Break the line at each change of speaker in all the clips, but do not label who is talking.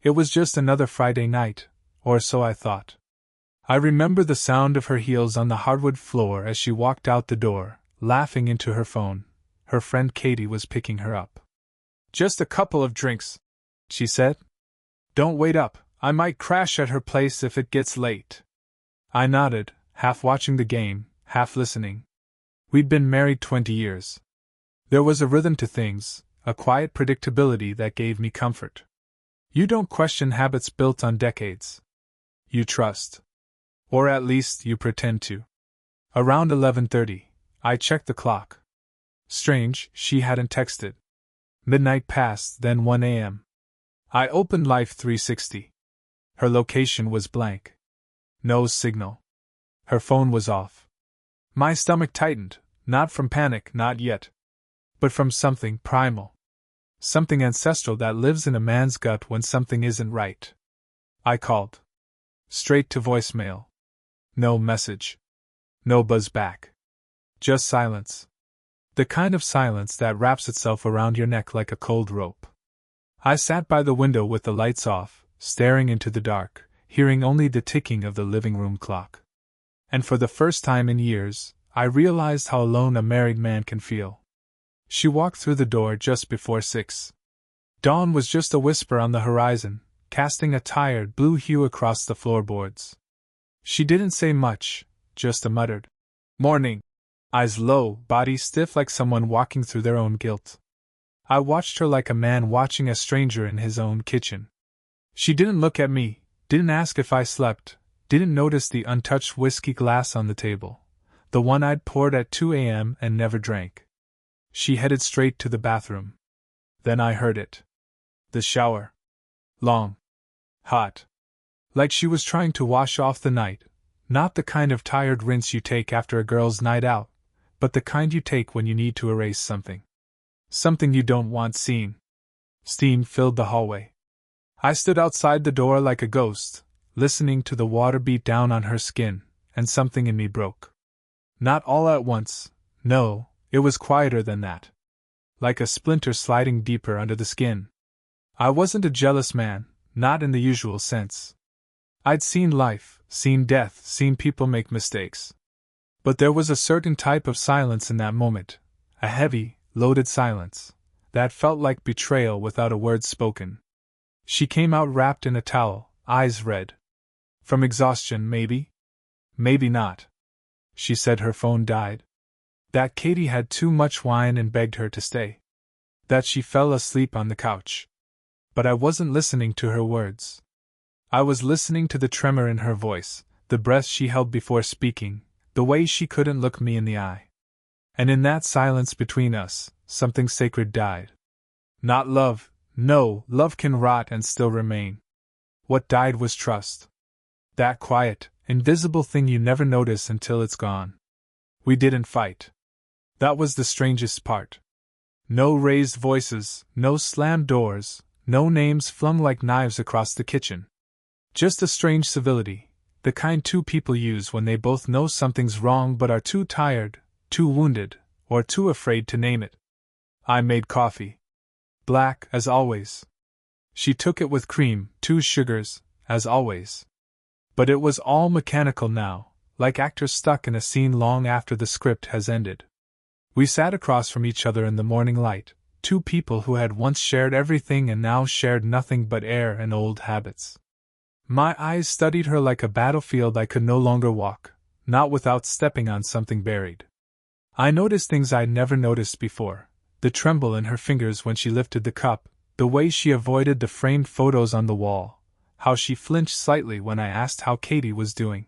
It was just another Friday night, or so I thought. I remember the sound of her heels on the hardwood floor as she walked out the door, laughing into her phone. Her friend Katie was picking her up. "Just a couple of drinks," she said. "Don't wait up, I might crash at her place if it gets late." I nodded, half watching the game, half listening. We'd been married 20 years. There was a rhythm to things, a quiet predictability that gave me comfort. You don't question habits built on decades. You trust. Or at least you pretend to. Around 11:30, I checked the clock. Strange, she hadn't texted. Midnight passed, then 1 a.m. I opened Life 360. Her location was blank. No signal. Her phone was off. My stomach tightened, not from panic, not yet. But from something primal. Something ancestral that lives in a man's gut when something isn't right. I called. Straight to voicemail. No message. No buzz back. Just silence. The kind of silence that wraps itself around your neck like a cold rope. I sat by the window with the lights off, staring into the dark, hearing only the ticking of the living room clock. And for the first time in years, I realized how alone a married man can feel. She walked through the door just before 6. Dawn was just a whisper on the horizon, casting a tired blue hue across the floorboards. She didn't say much, just a muttered, "Morning," eyes low, body stiff like someone walking through their own guilt. I watched her like a man watching a stranger in his own kitchen. She didn't look at me, didn't ask if I slept, didn't notice the untouched whiskey glass on the table, the one I'd poured at 2 a.m. and never drank. She headed straight to the bathroom. Then I heard it. The shower. Long. Hot. Like she was trying to wash off the night, not the kind of tired rinse you take after a girl's night out, but the kind you take when you need to erase something. Something you don't want seen. Steam filled the hallway. I stood outside the door like a ghost, listening to the water beat down on her skin, and something in me broke. Not all at once, no, it was quieter than that. Like a splinter sliding deeper under the skin. I wasn't a jealous man, not in the usual sense. I'd seen life, seen death, seen people make mistakes. But there was a certain type of silence in that moment, a heavy, loaded silence, that felt like betrayal without a word spoken. She came out wrapped in a towel, eyes red. From exhaustion, maybe? Maybe not. She said her phone died. That Katie had too much wine and begged her to stay. That she fell asleep on the couch. But I wasn't listening to her words. I was listening to the tremor in her voice, the breath she held before speaking, the way she couldn't look me in the eye. And in that silence between us, something sacred died. Not love, no, love can rot and still remain. What died was trust. That quiet, invisible thing you never notice until it's gone. We didn't fight. That was the strangest part. No raised voices, no slammed doors, no names flung like knives across the kitchen. Just a strange civility, the kind two people use when they both know something's wrong but are too tired, too wounded, or too afraid to name it. I made coffee. Black, as always. She took it with cream, 2 sugars, as always. But it was all mechanical now, like actors stuck in a scene long after the script has ended. We sat across from each other in the morning light, two people who had once shared everything and now shared nothing but air and old habits. My eyes studied her like a battlefield I could no longer walk, not without stepping on something buried. I noticed things I'd never noticed before, the tremble in her fingers when she lifted the cup, the way she avoided the framed photos on the wall, how she flinched slightly when I asked how Katie was doing.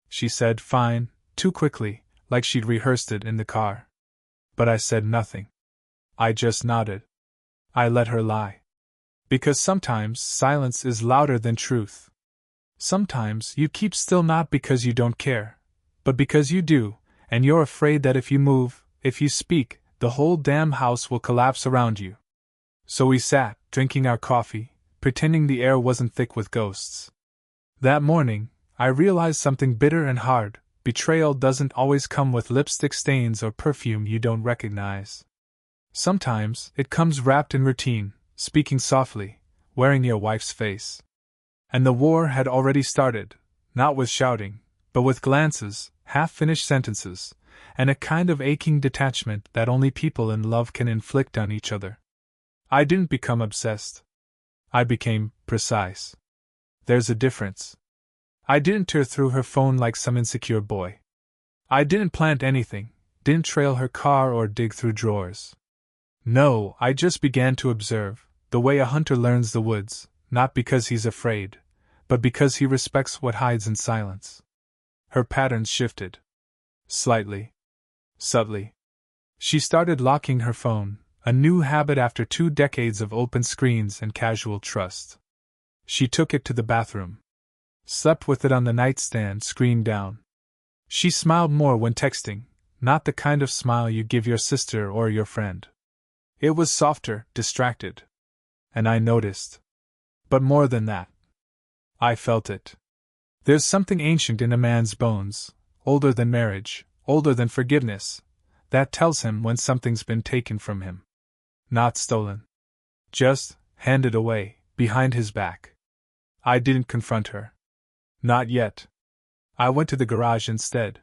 She said fine, too quickly, like she'd rehearsed it in the car. But I said nothing. I just nodded. I let her lie. Because sometimes silence is louder than truth. Sometimes you keep still not because you don't care, but because you do, and you're afraid that if you move, if you speak, the whole damn house will collapse around you. So we sat, drinking our coffee, pretending the air wasn't thick with ghosts. That morning, I realized something bitter and hard. Betrayal doesn't always come with lipstick stains or perfume you don't recognize. Sometimes, it comes wrapped in routine, speaking softly, wearing your wife's face. And the war had already started, not with shouting, but with glances, half-finished sentences, and a kind of aching detachment that only people in love can inflict on each other. I didn't become obsessed. I became precise. There's a difference. I didn't tear through her phone like some insecure boy. I didn't plant anything, didn't trail her car or dig through drawers. No, I just began to observe, the way a hunter learns the woods, not because he's afraid, but because he respects what hides in silence. Her patterns shifted. Slightly. Subtly. She started locking her phone, a new habit after 2 decades of open screens and casual trust. She took it to the bathroom. Slept with it on the nightstand, screen down. She smiled more when texting, not the kind of smile you give your sister or your friend. It was softer, distracted. And I noticed. But more than that. I felt it. There's something ancient in a man's bones, older than marriage, older than forgiveness, that tells him when something's been taken from him. Not stolen. Just handed away, behind his back. I didn't confront her. Not yet. I went to the garage instead.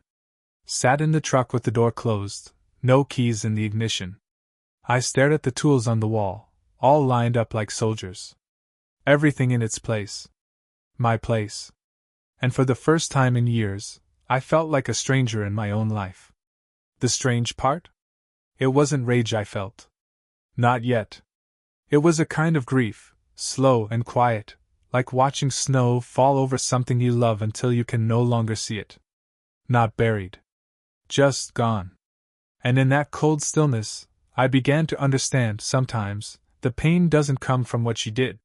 Sat in the truck with the door closed, no keys in the ignition. I stared at the tools on the wall, all lined up like soldiers. Everything in its place. My place. And for the first time in years, I felt like a stranger in my own life. The strange part? It wasn't rage I felt. Not yet. It was a kind of grief, slow and quiet, like watching snow fall over something you love until you can no longer see it. Not buried. Just gone. And in that cold stillness, I began to understand, sometimes, the pain doesn't come from what she did.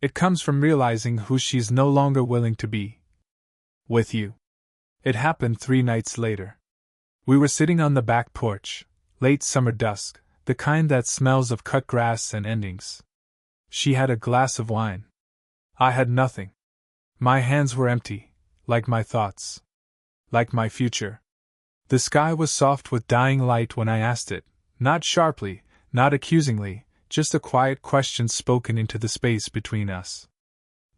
It comes from realizing who she's no longer willing to be. With you. It happened 3 nights later. We were sitting on the back porch, late summer dusk, the kind that smells of cut grass and endings. She had a glass of wine. I had nothing. My hands were empty, like my thoughts. Like my future. The sky was soft with dying light when I asked it, not sharply, not accusingly, just a quiet question spoken into the space between us.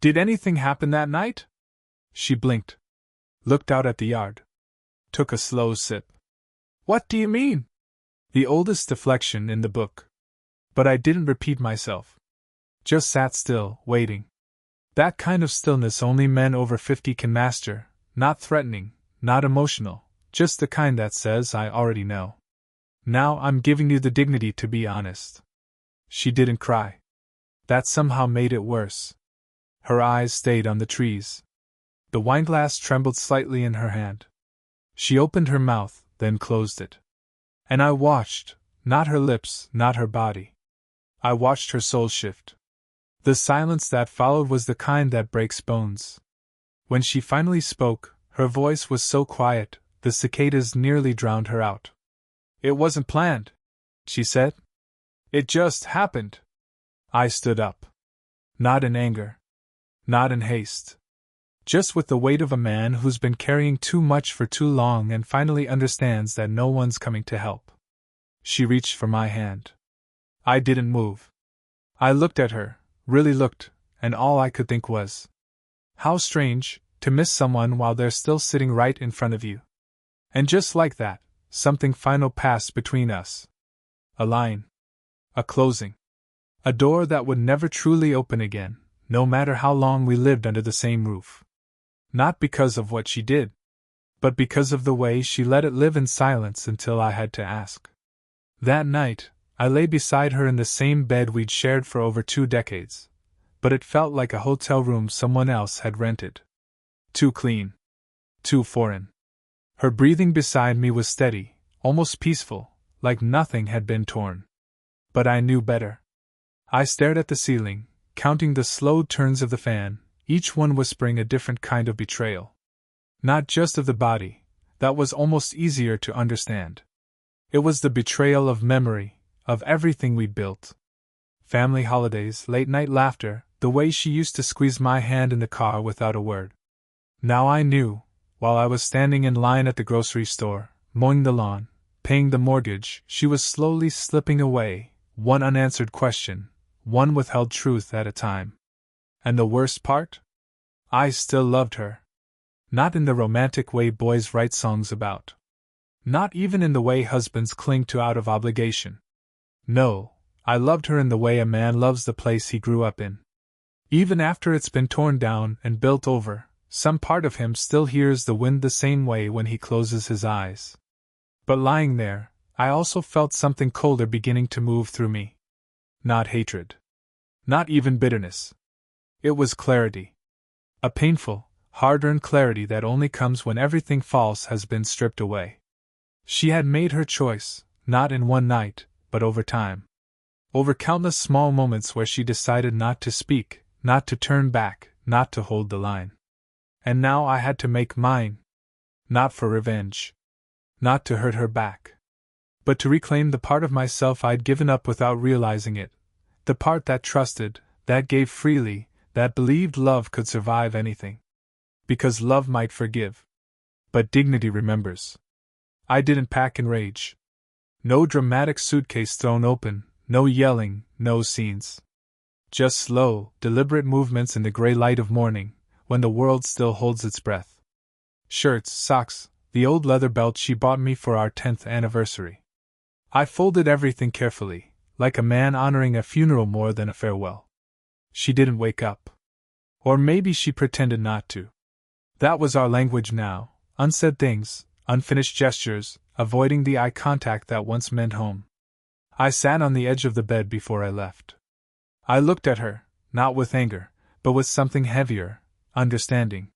Did anything happen that night? She blinked. Looked out at the yard. Took a slow sip. What do you mean? The oldest deflection in the book. But I didn't repeat myself. Just sat still, waiting. That kind of stillness only men over 50 can master, not threatening, not emotional, just the kind that says, I already know. Now I'm giving you the dignity to be honest. She didn't cry. That somehow made it worse. Her eyes stayed on the trees. The wineglass trembled slightly in her hand. She opened her mouth, then closed it. And I watched, not her lips, not her body. I watched her soul shift. The silence that followed was the kind that breaks bones. When she finally spoke, her voice was so quiet, the cicadas nearly drowned her out. It wasn't planned, she said. It just happened. I stood up. Not in anger. Not in haste. Just with the weight of a man who's been carrying too much for too long and finally understands that no one's coming to help. She reached for my hand. I didn't move. I looked at her, really looked, and all I could think was, how strange, to miss someone while they're still sitting right in front of you. And just like that, something final passed between us. A line. A closing. A door that would never truly open again, no matter how long we lived under the same roof. Not because of what she did, but because of the way she let it live in silence until I had to ask. That night, I lay beside her in the same bed we'd shared for over 2 decades, but it felt like a hotel room someone else had rented. Too clean. Too foreign. Her breathing beside me was steady, almost peaceful, like nothing had been torn. But I knew better. I stared at the ceiling, counting the slow turns of the fan, each one whispering a different kind of betrayal. Not just of the body, that was almost easier to understand. It was the betrayal of memory, of everything we built. Family holidays, late-night laughter, the way she used to squeeze my hand in the car without a word. Now I knew, while I was standing in line at the grocery store, mowing the lawn, paying the mortgage, she was slowly slipping away, one unanswered question, one withheld truth at a time. And the worst part? I still loved her. Not in the romantic way boys write songs about. Not even in the way husbands cling to out of obligation. No, I loved her in the way a man loves the place he grew up in. Even after it's been torn down and built over, some part of him still hears the wind the same way when he closes his eyes. But lying there, I also felt something colder beginning to move through me. Not hatred. Not even bitterness. It was clarity. A painful, hard-earned clarity that only comes when everything false has been stripped away. She had made her choice, not in one night, but over time. Over countless small moments where she decided not to speak, not to turn back, not to hold the line. And now I had to make mine. Not for revenge. Not to hurt her back. But to reclaim the part of myself I'd given up without realizing it. The part that trusted, that gave freely, that believed love could survive anything. Because love might forgive. But dignity remembers. I didn't pack in rage. No dramatic suitcase thrown open, no yelling, no scenes. Just slow, deliberate movements in the gray light of morning, when the world still holds its breath. Shirts, socks, the old leather belt she bought me for our 10th anniversary. I folded everything carefully, like a man honoring a funeral more than a farewell. She didn't wake up. Or maybe she pretended not to. That was our language now, unsaid things, unfinished gestures, avoiding the eye contact that once meant home. I sat on the edge of the bed before I left. I looked at her, not with anger, but with something heavier, understanding.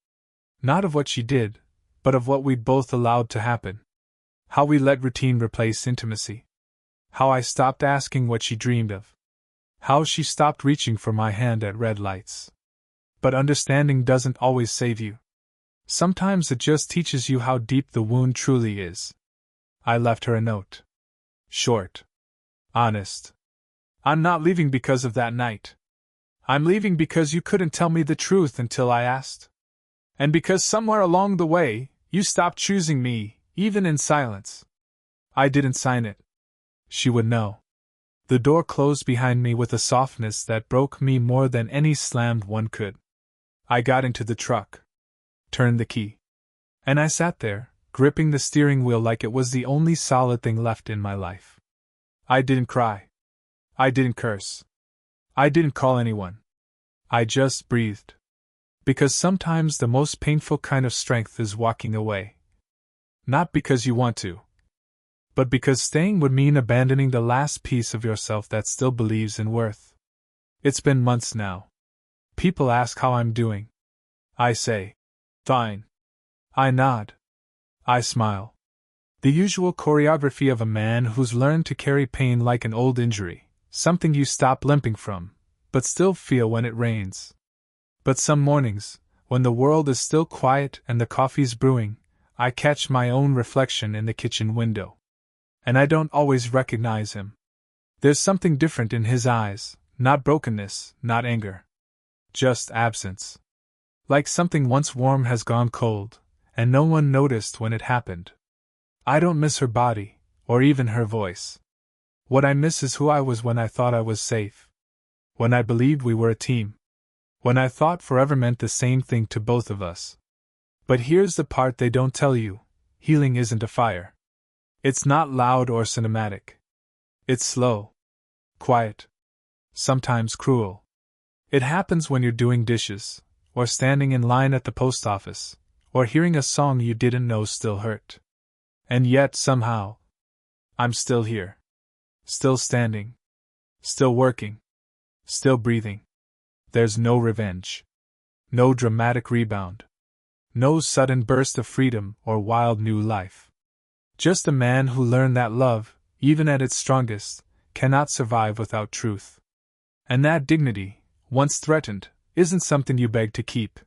Not of what she did, but of what we'd both allowed to happen. How we let routine replace intimacy. How I stopped asking what she dreamed of. How she stopped reaching for my hand at red lights. But understanding doesn't always save you. Sometimes it just teaches you how deep the wound truly is. I left her a note. Short. Honest. I'm not leaving because of that night. I'm leaving because you couldn't tell me the truth until I asked. And because somewhere along the way, you stopped choosing me, even in silence. I didn't sign it. She would know. The door closed behind me with a softness that broke me more than any slammed one could. I got into the truck. Turned the key. And I sat there, gripping the steering wheel like it was the only solid thing left in my life. I didn't cry. I didn't curse. I didn't call anyone. I just breathed. Because sometimes the most painful kind of strength is walking away. Not because you want to, but because staying would mean abandoning the last piece of yourself that still believes in worth. It's been months now. People ask how I'm doing. I say, fine. I nod. I smile. The usual choreography of a man who's learned to carry pain like an old injury, something you stop limping from, but still feel when it rains. But some mornings, when the world is still quiet and the coffee's brewing, I catch my own reflection in the kitchen window. And I don't always recognize him. There's something different in his eyes, not brokenness, not anger. Just absence. Like something once warm has gone cold, and no one noticed when it happened. I don't miss her body, or even her voice. What I miss is who I was when I thought I was safe. When I believed we were a team. When I thought forever meant the same thing to both of us. But here's the part they don't tell you: healing isn't a fire. It's not loud or cinematic. It's slow. Quiet. Sometimes cruel. It happens when you're doing dishes, or standing in line at the post office, or hearing a song you didn't know still hurt. And yet, somehow, I'm still here. Still standing. Still working. Still breathing. There's no revenge. No dramatic rebound. No sudden burst of freedom or wild new life. Just a man who learned that love, even at its strongest, cannot survive without truth. And that dignity, once threatened, isn't something you beg to keep.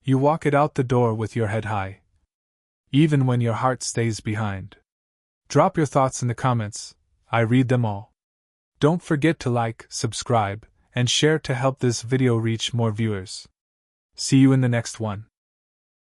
You walk it out the door with your head high. Even when your heart stays behind. Drop your thoughts in the comments. I read them all. Don't forget to like, subscribe, and share to help this video reach more viewers. See you in the next one.